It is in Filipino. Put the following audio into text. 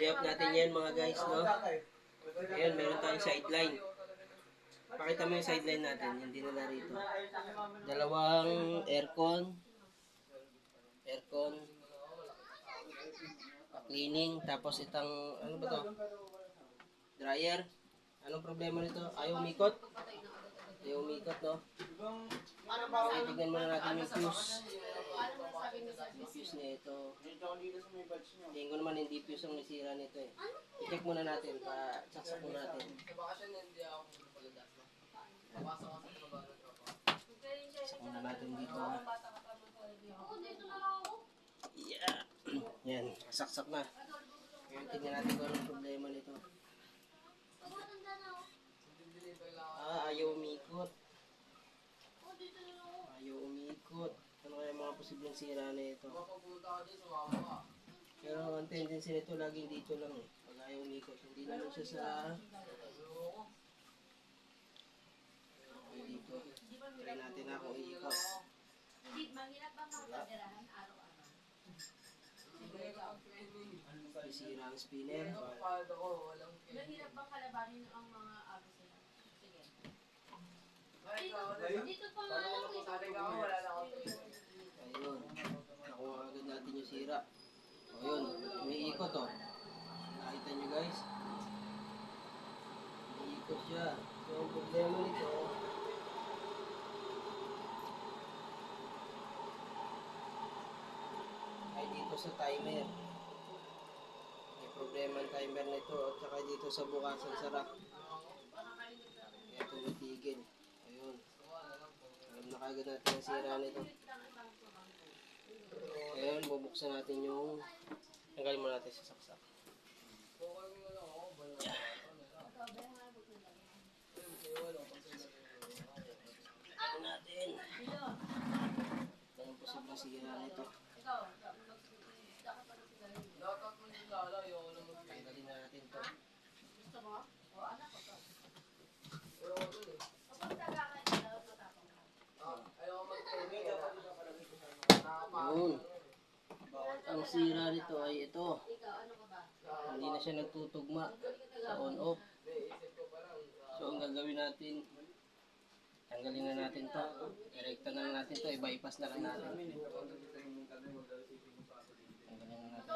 I-off natin yan mga guys, no? Ayan, meron tayong sideline. Pakita mo yung sideline natin, yung dinala rito. Dalawang aircon, cleaning, tapos itang, ano ba to? Dryer. Anong problema nito? Ayaw umikot? Ayaw umikot, no? Okay, tignan muna natin yung fuse. Yung fuse na ito. Tingin ko naman hindi fuse ang nasira nito eh. I-check muna natin para saksak muna natin. Saksak muna natin dito. Yeah. Yan, saksak na. Ngayon tignan natin kung anong problema nito. Ayaw umikot. Ayaw umikot. Ano kaya mga posibleng sira na ito? Pero ang tendency nito laging dito lang eh. Pag ayaw umikot, hindi naman siya sa... dito. Try natin ako iikot. Mahirap ba makapagdirahan araw-araw? Sisira ang spinner. Mahirap bang kalabanin ang mga abo sila? Sige. Dito pa nga lang Ayun. Nakuha agad natin yung sira. Ayun. Umiikot oh. Nakita nyo guys. Umiikot siya. So ang problema nito, ay dito sa timer. May problema ang timer nito at saka dito sa bukasan sa rack. Kaya tumitigil. Ayun. Alam na kagad natin ang sira nito. Ayun, bubuksan natin yung tanggalin mo natin sa saksak. Ano natin? Anong posibleng sira nito? Tanggalin na natin to. gusto mo? O anak ko to. Yun. Ang sira nito ay ito. Ikaw, ano ka ba? Hindi na siya nagtutugma sa on-off. So ang gagawin natin, tanggalin na natin to. Direkta na natin to. I-bypass na lang natin. Tanggalin na natin